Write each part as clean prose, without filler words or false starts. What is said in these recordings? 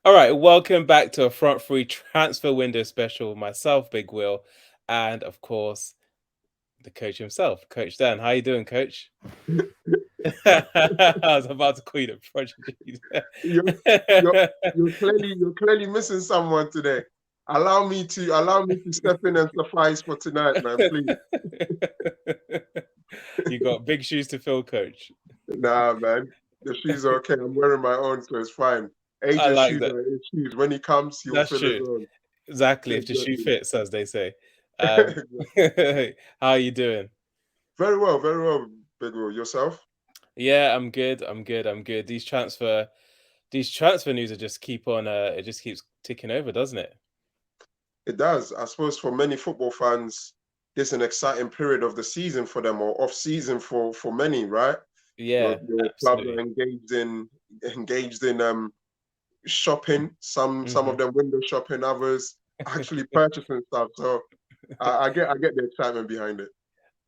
All right, welcome back to a front three transfer window special. Myself, Big Will, and of course the coach himself, Coach Dan. How you doing, Coach? I was about to call you the prodigy. You're, you're, you're clearly missing someone today. Allow me to step in and suffice for tonight, man. Please. You got big shoes to fill, Coach. Nah, man. The shoes are okay. I'm wearing my own, so it's fine. I Agent's like shoes that. are his shoes. When he comes, he'll That's fill his true. own. Exactly. If the shoe Exactly. fits, as they say. Um, how are you doing? Very well, Big Will. Yourself? Yeah, I'm good. I'm good. These transfer news are just keep on. It just keeps ticking over, doesn't it? It does. I suppose for many football fans, this is an exciting period of the season for them, or off season for many, right? Your Yeah, your clubs are absolutely. engaged in shopping. Some Hmm. of them window shopping, others actually purchasing stuff. So I get the excitement behind it.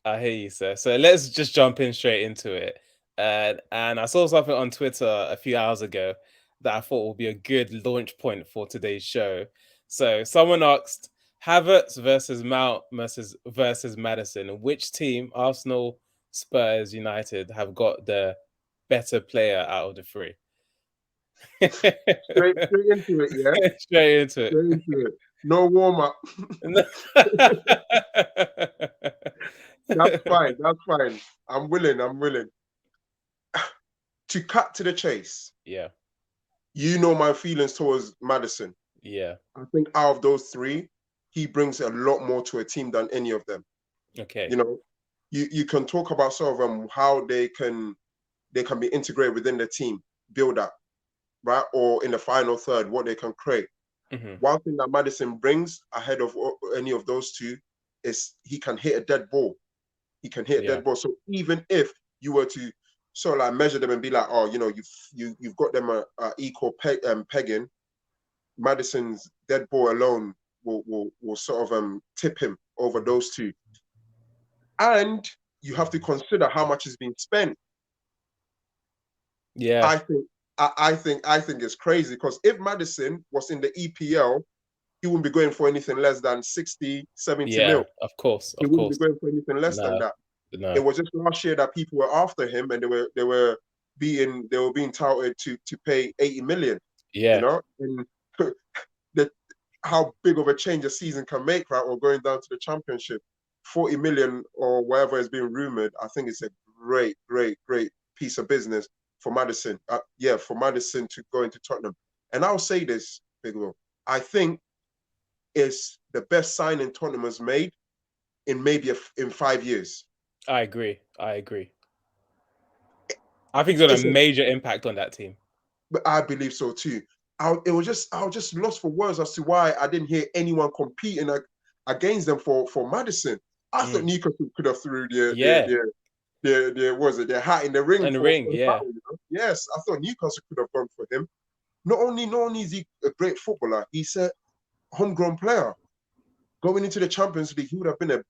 I hear you, sir. So let's just jump in straight into it. And I saw something on Twitter a few hours ago that I thought would be a good launch point for today's show. So someone asked Havertz versus Mount versus Madison. Which team, Arsenal, Spurs, United, have got the better player out of the three? Straight into it, yeah. Straight into it. Straight into it. No warm up. That's fine. That's fine. I'm willing. I'm willing. To cut to the chase, Yeah, you know my feelings towards Madison. yeah. I think out of those three, he brings a lot more to a team than any of them. Okay. You know, you can talk about sort of how they can be integrated within the team, build up, right? Or in the final third, what they can create. Hmm. One thing that Madison brings ahead of any of those two is he can hit a dead ball. He can hit a Yeah, dead ball. So even if you were to sort of like measure them and be like, oh, you've got them a equal pegging, Madison's dead ball alone will sort of tip him over those two. And you have to consider how much is being spent. yeah, I think I think it's crazy because if Madison was in the EPL, he wouldn't be going for anything less than 60, 70 yeah. mil. Of course, He of wouldn't be course. going for anything less than No, that. It no. was just last year that people were after him and they were being touted to pay 80 million, Yeah, and the how big of a change a season can make, right? Or going down to the championship. 40 million or whatever is being rumored, I think it's a great piece of business for Madison. Yeah, for Madison to go into Tottenham. And I'll say this, Big Will. I think it's the best signing Tottenham has made in maybe in 5 years. I agree. I agree. I think it's got a It's a, major impact on that team. I believe so too. I was just lost for words as to why I didn't hear anyone competing against them for Madison. I thought Mm. Newcastle could have threw Yeah, their was it their hat in the ring and the for ring. the Yeah. battle. Yes, I thought Newcastle could have gone for him. Not only is he a great footballer, he's a homegrown player. Going into the Champions League, he would have been a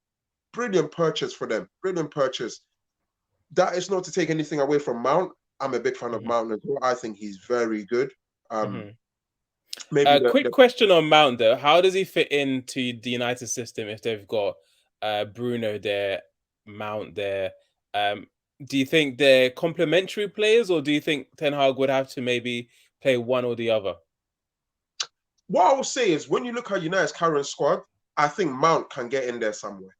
brilliant purchase for them. Brilliant purchase. That is not to take anything away from Mount. I'm a big fan of Hmm. Mount as well. I think he's very good. Um, Hmm. maybe the, Quick the question on Mount though. How does he fit into the United system if they've got Bruno there, Mount there? Um, do you think they're complementary players, or do you think Ten Hag would have to maybe play one or the other? what I will say is when you look at United's current squad, I think Mount can get in there somewhere.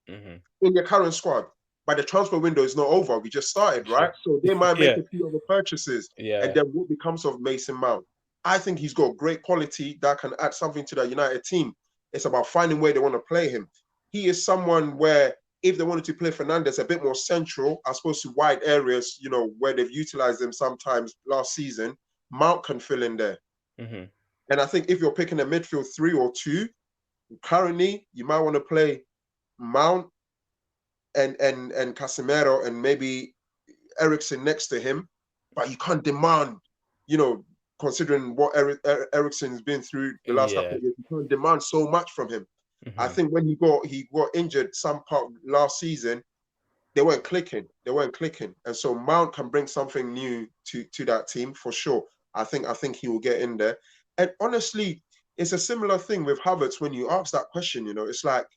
Hmm. In your current squad, but the transfer window is not over. We just started, right? Sure. So they might make Yeah. a few other purchases. And Yeah. then what becomes of Mason Mount? I think he's got great quality that can add something to the United team. It's about finding where they want to play him. He is someone where if they wanted to play Fernandez a bit more central, as opposed to wide areas, where they've utilized him sometimes last season, Mount can fill in there. Hmm. And I think if you're picking a midfield 3 or 2, currently you might want to play Mount and Casemiro and maybe Ericsson next to him, but you can't demand, you know, considering what Ericsson's been through the last couple Yeah. of years, you can't demand so much from him. I Hmm. think when he got injured some part last season, they weren't clicking. They weren't clicking, and so Mount can bring something new to that team for sure. I think he will get in there. And honestly, it's a similar thing with Havertz when you ask that question, it's like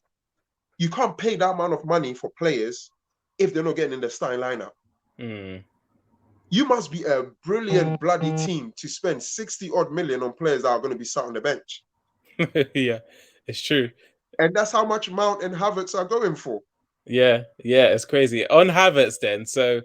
you can't pay that amount of money for players if they're not getting in the starting lineup. Mm. You must be a brilliant bloody team to spend 60 odd million on players that are going to be sat on the bench. Yeah, it's true. And that's how much Mount and Havertz are going for. Yeah, it's crazy. On Havertz then, so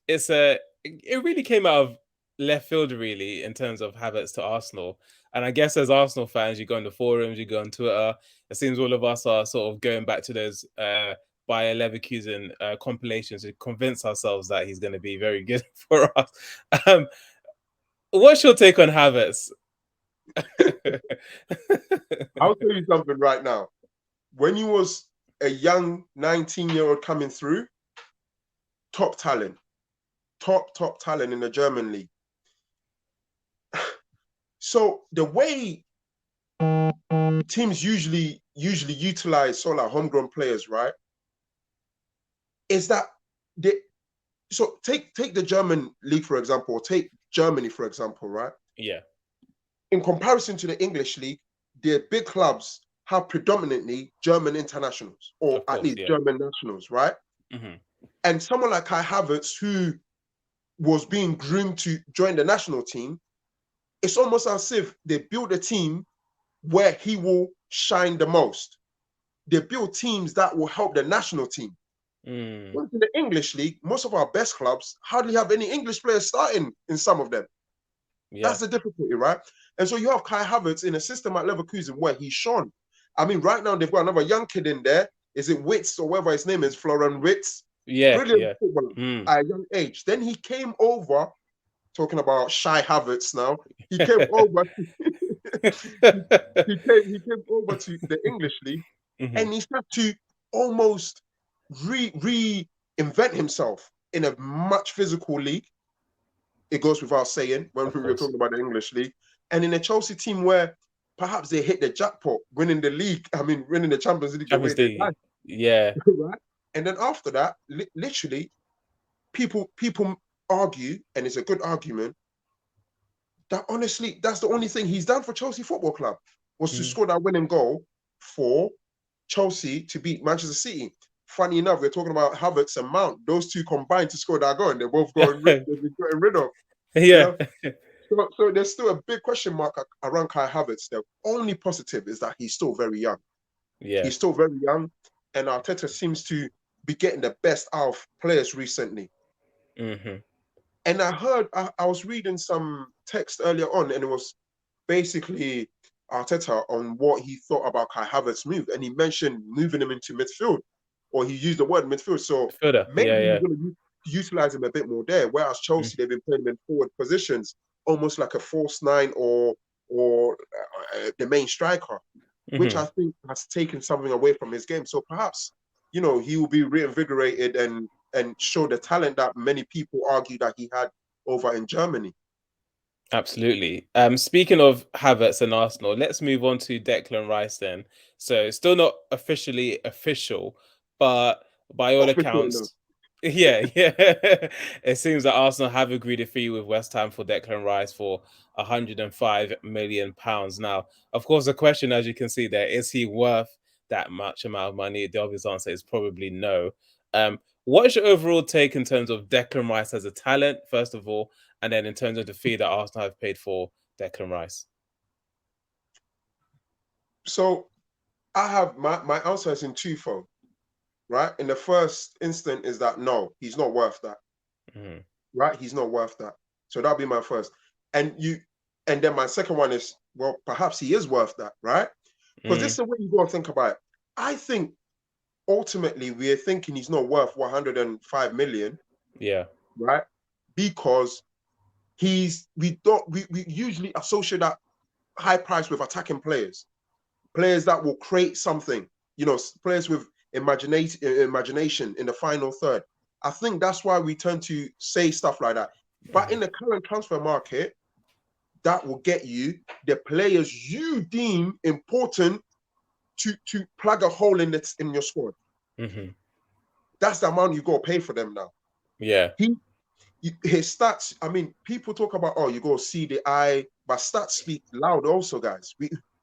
it really came out of left field really in terms of Havertz to Arsenal. And I guess as Arsenal fans, you go on the forums, you go on Twitter. It seems all of us are sort of going back to those Bayer Leverkusen compilations to convince ourselves that he's going to be very good for us. Um, what's your take on Havertz? I'll tell you something right now. When you was a young 19-year-old coming through, top talent in the German league. So the way teams usually utilize sort of like homegrown players, right, is that so take the German league, for example, or take Germany, for example, right? Yeah. In comparison to the English league, their big clubs have predominantly German internationals, or Of course, at least yeah. German nationals, right? Mm-hmm. And someone like Kai Havertz, who was being groomed to join the national team, it's almost as if they build a team where he will shine the most. They build teams that will help the national team. Once in the English league, most of our best clubs hardly have any English players starting in some of them. Yeah. That's the difficulty, right? And so you have Kai Havertz in a system at Leverkusen where he's shone. I mean, right now they've got another young kid in there. Is it Witz or whatever his name is, Florian Witz? Yeah, Brilliant footballer at a young age. Then he came over, talking about shy Havertz now. He came over. he came over to the English league, and he's had to almost reinvent himself in a much physical league. It goes without saying when we were talking about the English league, and in a Chelsea team where perhaps they hit the jackpot, winning the league. I mean, winning the Champions League the way they did. Yeah. Right? And then after that, literally, people argue, and it's a good argument, that honestly, that's the only thing he's done for Chelsea Football Club was to score that winning goal for Chelsea to beat Manchester City. Funny enough, we're talking about Havertz and Mount. Those two combined to score that goal, and they're both they've been getting rid of. Yeah. So there's still a big question mark around Kai Havertz. The only positive is that he's still very young. Yeah. He's still very young, and Arteta seems to be getting the best out of players recently. Mm-hmm. And I heard, I was reading some text earlier on, and it was basically Arteta on what he thought about Kai Havertz's move. And he mentioned moving him into midfield, or he used the word midfield. So maybe he's going to utilize him a bit more there. Whereas Chelsea, they've been playing him in forward positions, almost like a false nine or the main striker, which I think has taken something away from his game. So perhaps, he will be reinvigorated and show the talent that many people argue that he had over in Germany. Absolutely. Speaking of Havertz and Arsenal, let's move on to Declan Rice then. So still not officially official, but by all accounts, yeah. It seems that Arsenal have agreed a fee with West Ham for Declan Rice for £105 million. Now, of course, the question, as you can see there, is he worth that much amount of money? The obvious answer is probably no. What is your overall take in terms of Declan Rice as a talent, first of all, and then in terms of the fee that Arsenal have paid for Declan Rice? So I have my answer is in twofold, right? In the first instant is that no, he's not worth that. Right? He's not worth that. So that'll be my first. And then my second one is, well, perhaps he is worth that, right? Because this is the way you go and think about it. I think ultimately we're thinking he's not worth 105 million. Yeah. Right? Because we usually associate that high price with attacking players that will create something, players with imagination in the final third. I think that's why we tend to say stuff like that. But in the current transfer market, that will get you the players you deem important to plug a hole in your squad. That's the amount you got to pay for them now. Yeah. his stats, I mean, people talk about, oh, you go see the eye, but stats speak loud also, guys.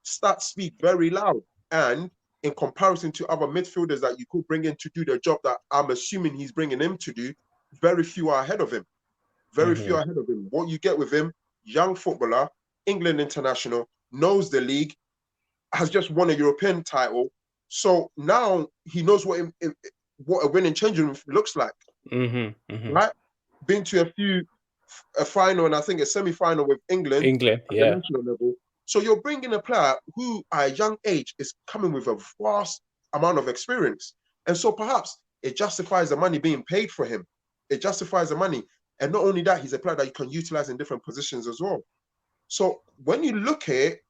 Stats speak very loud. And in comparison to other midfielders that you could bring in to do the job that I'm assuming he's bringing him to do, very few are ahead of him. Very few ahead of him. What you get with him, young footballer, England international, knows the league, has just won a European title. So now he knows what a winning changing room looks like, right? Been to a final and I think a semi-final with England at the national level. So you're bringing a player who at a young age is coming with a vast amount of experience. And so perhaps it justifies the money being paid for him. It justifies the money. And not only that, he's a player that you can utilize in different positions as well. So when you look at it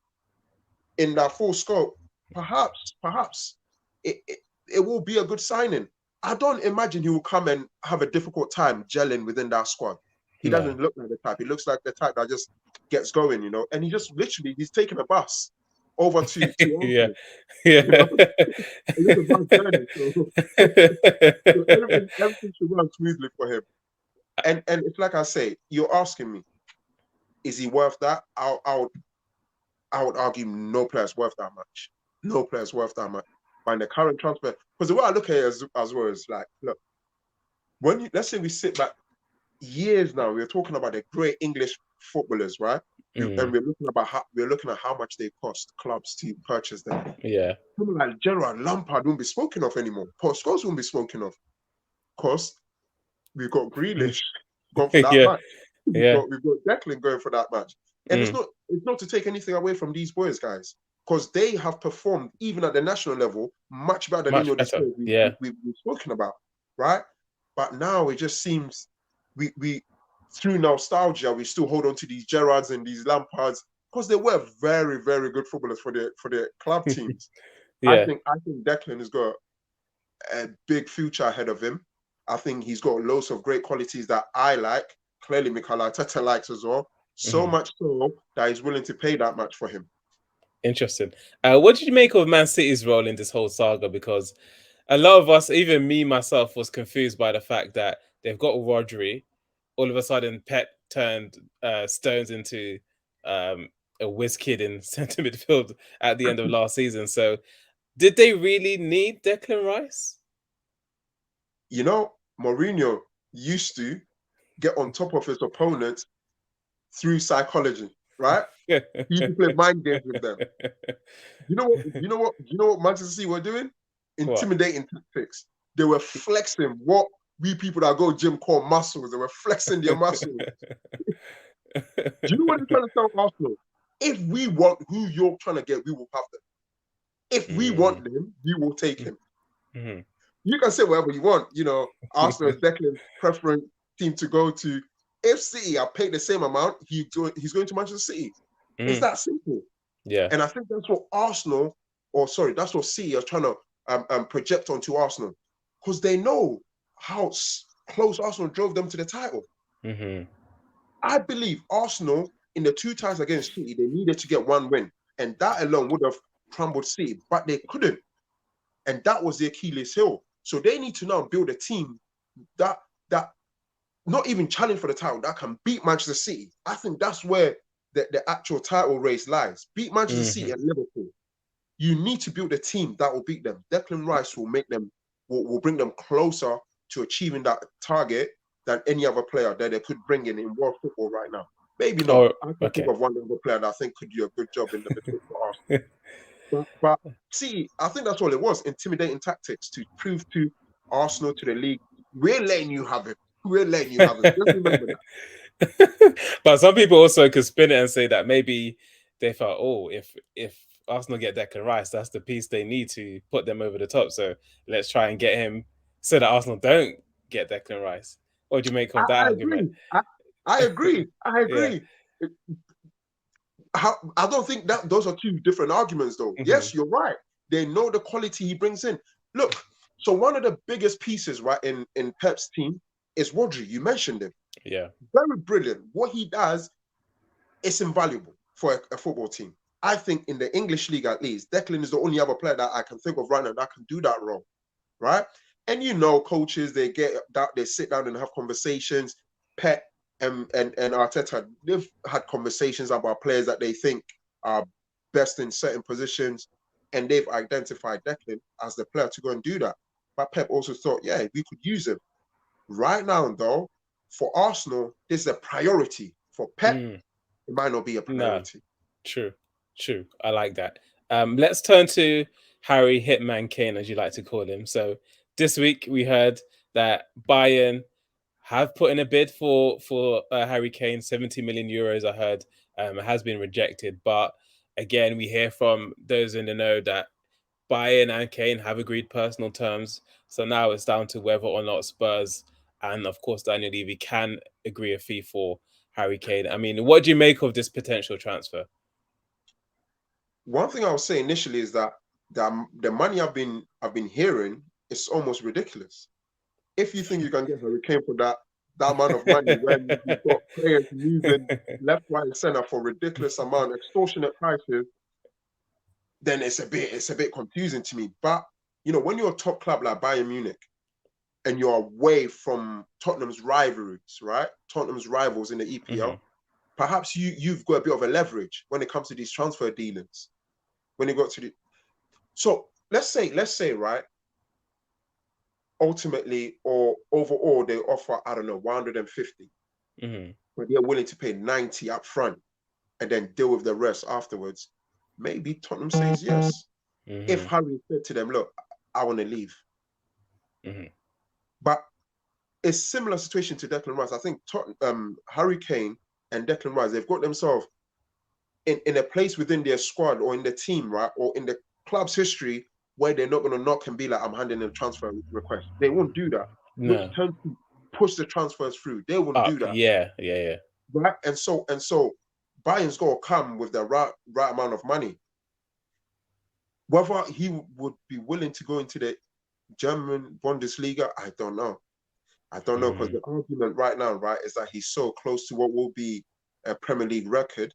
in that full scope, perhaps it will be a good signing. I don't imagine he will come and have a difficult time gelling within that squad. He doesn't look like the type. He looks like the type that just gets going, you know. And he just literally, he's taking a bus over to Arsenal, you know. It's a bus journey, so everything should run smoothly for him. And it's like I say, you're asking me, is he worth that? I would argue no player's worth that much. No player's worth that much. But in the current transfer, because the way I look at it as well is like, look, let's say we sit back years now, we're talking about the great English footballers, right? And we're looking at how much they cost clubs to purchase them. Yeah. Someone like Gerrard Lampard won't be spoken of anymore. Paul Scholes won't be spoken of. Of course, we've got Grealish going for that match. We've got Declan going for that match. And it's not to take anything away from these boys, guys, because they have performed even at the national level much better than any of the we've spoken about, right? But now it just seems we through nostalgia we still hold on to these Gerrards and these Lampards because they were very, very good footballers for their club teams. I think Declan has got a big future ahead of him. I think he's got loads of great qualities that I like. Clearly, Mikel Arteta likes as well. So much so that he's willing to pay that much for him. Interesting. What did you make of Man City's role in this whole saga? Because a lot of us, even me myself, was confused by the fact that they've got Rodri. All of a sudden, Pep turned Stones into a whiz kid in centre midfield at the end of last season. So, did they really need Declan Rice? You know, Mourinho used to get on top of his opponents through psychology, right? He used to play mind games with them. You know what Manchester City were doing? Intimidating tactics. They were flexing what we people that go gym call muscles. They were flexing their muscles. Do you know what they're trying to tell Arsenal? If we want who you're trying to get, we will have them. If we want them, we will take him. You can say whatever you want. You know, Arsenal is Declan's preference team to go to. If City are paid the same amount, he's going to Manchester City. It's that simple. Yeah. And I think that's what that's what City are trying to project onto Arsenal. Because they know how close Arsenal drove them to the title. I believe Arsenal, in the 2 times against City, they needed to get 1 win. And that alone would have crumbled City, but they couldn't. And that was the Achilles heel. So they need to now build a team that not even challenge for the title, that can beat Manchester City. I think that's where the actual title race lies. Beat Manchester City and Liverpool. You need to build a team that will beat them. Declan Rice will will bring them closer to achieving that target than any other player that they could bring in world football right now. Maybe not. I can think of one other player that I think could do a good job in the midfield for Arsenal. But see, I think that's all it was, intimidating tactics to prove to Arsenal, to the league, we're letting you have it. We're letting you have it. Just remember that. But some people also could spin it and say that maybe they thought, oh, if Arsenal get Declan Rice, that's the piece they need to put them over the top. So let's try and get him so that Arsenal don't get Declan Rice. What do you make of that argument? I agree. Yeah. I don't think that those are 2 different arguments, though. Yes, you're right. They know the quality he brings in. Look, so one of the biggest pieces, right, in Pep's team is Rodri. You mentioned him. Yeah. Very brilliant. What he does is invaluable for a football team. I think in the English league, at least, Declan is the only other player that I can think of right now that can do that role, right? And you know, coaches, they sit down and have conversations. Pep and Arteta, they've had conversations about players that they think are best in certain positions, and they've identified Declan as the player to go and do that. But Pep also thought, yeah, we could use him. Right now, though, for Arsenal, this is a priority. For Pep, it might not be a No, priority. true, true. I like that. Let's turn to Harry Hitman Kane, as you like to call him. So this week we heard that Bayern have put in a bid for Harry Kane, 70 million euros. I heard it has been rejected, but again, we hear from those in the know that Bayern and Kane have agreed personal terms. So now it's down to whether or not Spurs and, of course, Daniel Levy can agree a fee for Harry Kane. I mean, what do you make of this potential transfer? One thing I would say initially is that the money I've been hearing is almost ridiculous. If you think you can get Harry Kane for that amount of money when you've got players moving left, right, and center for ridiculous amount, extortionate prices, then it's a bit confusing to me. But when you're a top club like Bayern Munich and you're away from Tottenham's rivalries, right? Tottenham's rivals in the EPL, perhaps you've got a bit of a leverage when it comes to these transfer dealings. When you got to the so let's say right, ultimately or overall they offer, I don't know, 150, but they're willing to pay 90 up front and then deal with the rest afterwards. Maybe Tottenham says yes. If Harry said to them, look, I want to leave. But it's similar situation to Declan Rice. I think Harry Kane and Declan Rice, they've got themselves in a place within their squad or in the team, right? Or in the club's history where they're not going to knock and be like, I'm handing a transfer request. They won't do that. Which No. tends to push the transfers through. They won't do Up. that. Yeah. Right? And so Bayern's got to come with the right amount of money. Whether he would be willing to go into the German Bundesliga, I don't know. I don't know, because the argument right now, right, is that he's so close to what will be a Premier League record.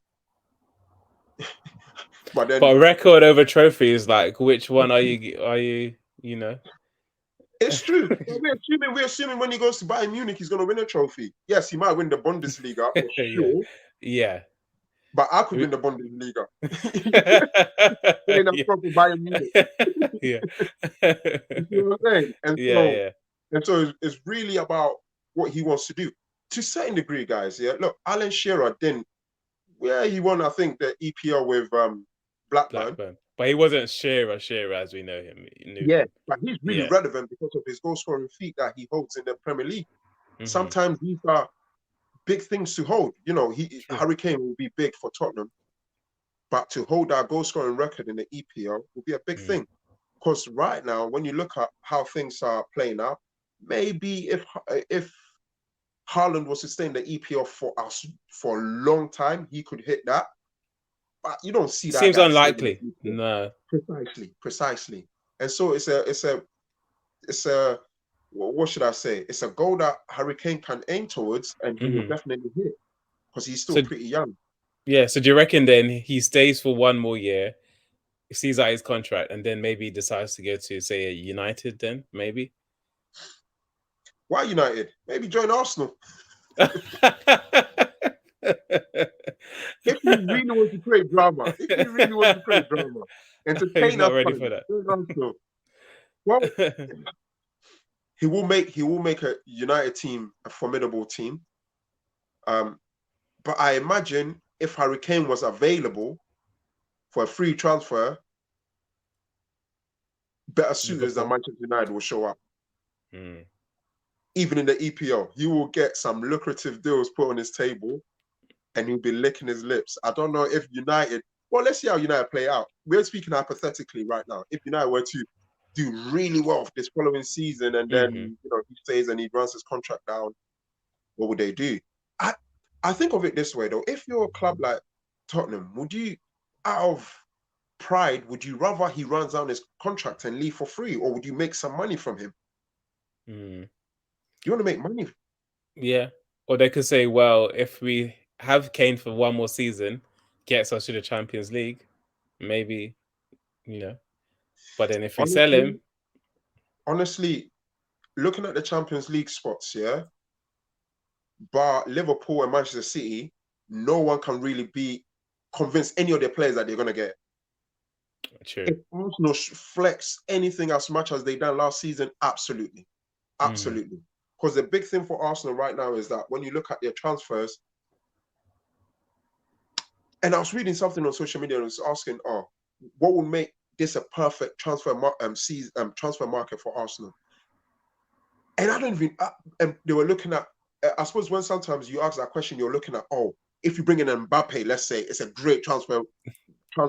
But then, But record over trophy is like, which one are you, you know? it's true. We're assuming when he goes to Bayern Munich, he's going to win a trophy. Yes, he might win the Bundesliga for Yeah. sure, Yeah. but I could win the Bundesliga. Playing that Yeah. proper Bayern Munich. Yeah. You see what I'm saying? And Yeah, so, yeah. and so it's really about what he wants to do. To a certain degree, guys, yeah. Look, Alan Shearer didn't. Yeah, he won, I think, the EPL with Blackburn. Blackburn. But he wasn't Shearer as we know him. Knew Yeah, him. but he's really Yeah. relevant because of his goal scoring feat that he holds in the Premier League. Sometimes these are big things to hold. True. Harry Kane will be big for Tottenham, but to hold our goal scoring record in the EPL will be a big thing. Because right now, when you look at how things are playing out, maybe if Haaland was to stay in the EPL for us for a long time, he could hit that. But you don't see that Seems guy staying in unlikely. the EPL. No. Precisely. And so it's a what should I say? It's a goal that Harry Kane can aim towards, and he will definitely hit because he's still So pretty young. yeah, so do you reckon then he stays for one more year, sees out his contract, and then maybe decides to go to, say, United then, maybe? Why United? Maybe join Arsenal. If you really want to create drama, He's entertain not us ready for fans. Join Arsenal. Well, that. he will make a United team a formidable team. But I imagine if Harry Kane was available for a free transfer, better suitors than Liverpool. Manchester United will show up. Mm. Even in the EPL, he will get some lucrative deals put on his table and he'll be licking his lips. I don't know if United, well, let's see how United play out. We're speaking hypothetically right now. If United were to do really well this following season and then, he stays and he runs his contract down, what would they do? I think of it this way, though. If you're a club like Tottenham, would you, out of pride, would you rather he runs down his contract and leave for free, or would you make some money from him? You want to make money. Yeah. Or they could say, well, if we have Kane for one more season, gets us to the Champions League, maybe, you know. But then if we sell him, Honestly, looking at the Champions League spots, yeah, bar Liverpool and Manchester City, no one can really be convince any of their players that they're going to get. True. If Arsenal flex anything as much as they done last season, absolutely. Absolutely. Because the big thing for Arsenal right now is that when you look at their transfers, and I was reading something on social media and I was asking, what would make this a perfect transfer market for Arsenal? And I don't even, and they were looking at, I suppose when sometimes you ask that question, you're looking at, if you bring in Mbappe, let's say it's a great transfer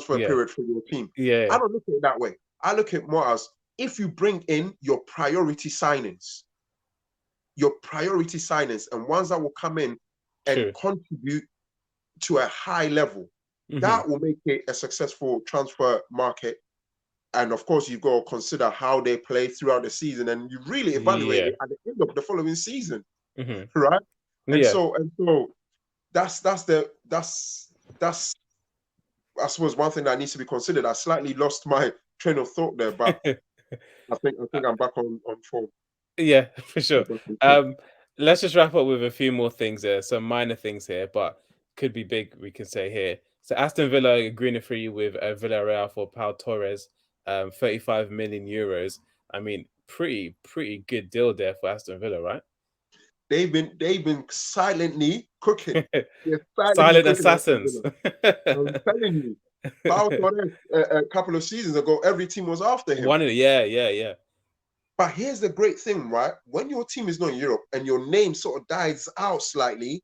period for your team. Yeah. I don't look at it that way. I look at it more as if you bring in your priority signings, and ones that will come in and contribute to a high level, that will make it a successful transfer market. And of course, you've got to consider how they play throughout the season, and you really evaluate it at the end of the following season, right? And so that's I suppose one thing that needs to be considered. I slightly lost my train of thought there, but I think I'm back on form. Yeah, for sure. Let's just wrap up with a few more things there. Some minor things here, but could be big, we can say here. So Aston Villa agreeing to free with Villarreal for Pau Torres, 35 million euros. I mean, pretty good deal there for Aston Villa, right? They've been silently cooking. They're Silent assassins. I'm telling you. Pau Torres, a couple of seasons ago, every team was after him. Yeah. But here's the great thing, right? When your team is not in Europe and your name sort of dies out slightly,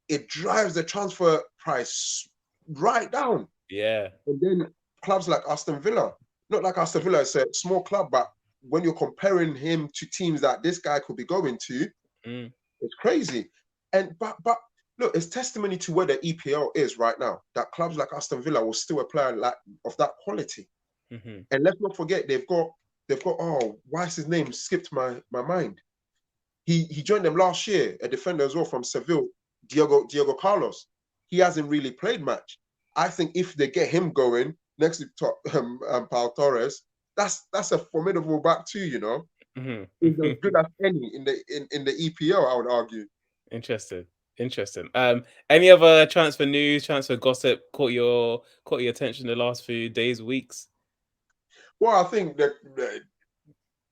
it drives the transfer price right down. Yeah. And then clubs like Aston Villa, not like Aston Villa, it's a small club, but when you're comparing him to teams that this guy could be going to, it's crazy. And but look, it's testimony to where the EPL is right now, that clubs like Aston Villa will still a player like of that quality. And let's not forget they've got why is his name skipped my mind? He joined them last year, a defender as well from Seville, Diego Carlos. He hasn't really played much. I think if they get him going next to Pau Torres, that's a formidable back too, you know. He's as good as any in the EPL, I would argue. Interesting. Any other transfer news, transfer gossip caught your attention the last few days, weeks? Well, I think that the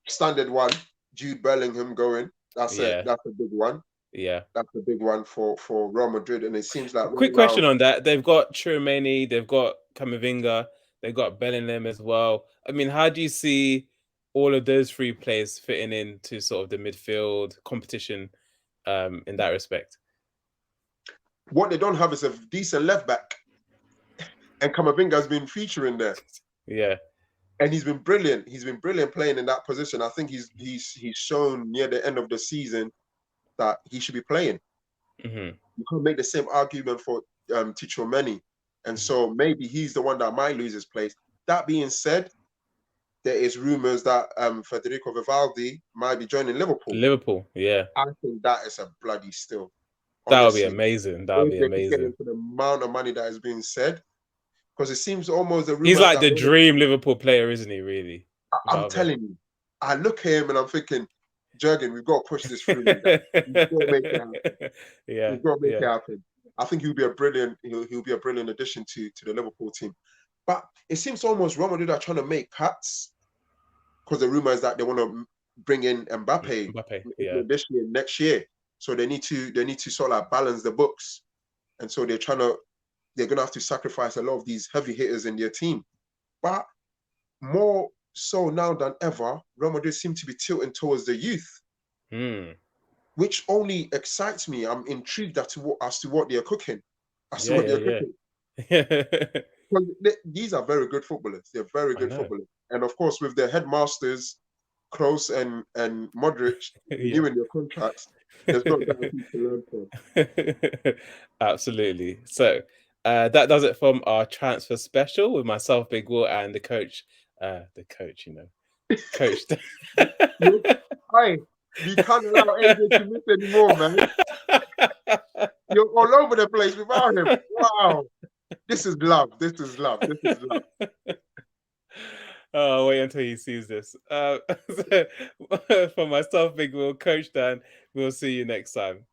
standard one, Jude Bellingham going. That's a big one. Yeah, that's a big one for Real Madrid, and it seems like quick question on that. They've got Tchouaméni, they've got Camavinga, they've got Bellingham as well. I mean, how do you see all of those three players fitting into sort of the midfield competition in that respect? What they don't have is a decent left back, and Camavinga has been featuring there. Yeah, and he's been brilliant. He's been brilliant playing in that position. I think he's shown near the end of the season that he should be playing. You can't make the same argument for Tchouaméni, and so maybe he's the one that might lose his place. That being said, there is rumors that Federico Vivaldi might be joining Liverpool. Yeah. I think that is a bloody steal. That would be amazing. That would be amazing. For the amount of money that is being said, because it seems almost he's like the dream Liverpool player, isn't he? Really, I'm telling you. I look at him and I'm thinking, Jurgen, we've got to push this through. We've got to make it happen. We've got to make it happen. I think he'll be a brilliant addition to the Liverpool team. But it seems almost Real Madrid are trying to make cuts because the rumor is that they want to bring in Mbappe this year, next year. So they need to sort of balance the books, and so they're gonna have to sacrifice a lot of these heavy hitters in their team. But more so now than ever, Real Madrid seem to be tilting towards the youth, which only excites me. I'm intrigued as to what they're cooking. Cooking. These are very good footballers. They're very good footballers. And of course, with their headmasters, Kroos and Modric renewing their contracts, there's no guarantee to learn from. Absolutely. So that does it from our transfer special with myself, Big Will, and the coach. Coach. Hey, you can't allow AJ to miss anymore, man. You're all over the place without him. Wow. This is love. Oh, wait until he sees this. For myself, Big Will, Coach Dan, we'll see you next time.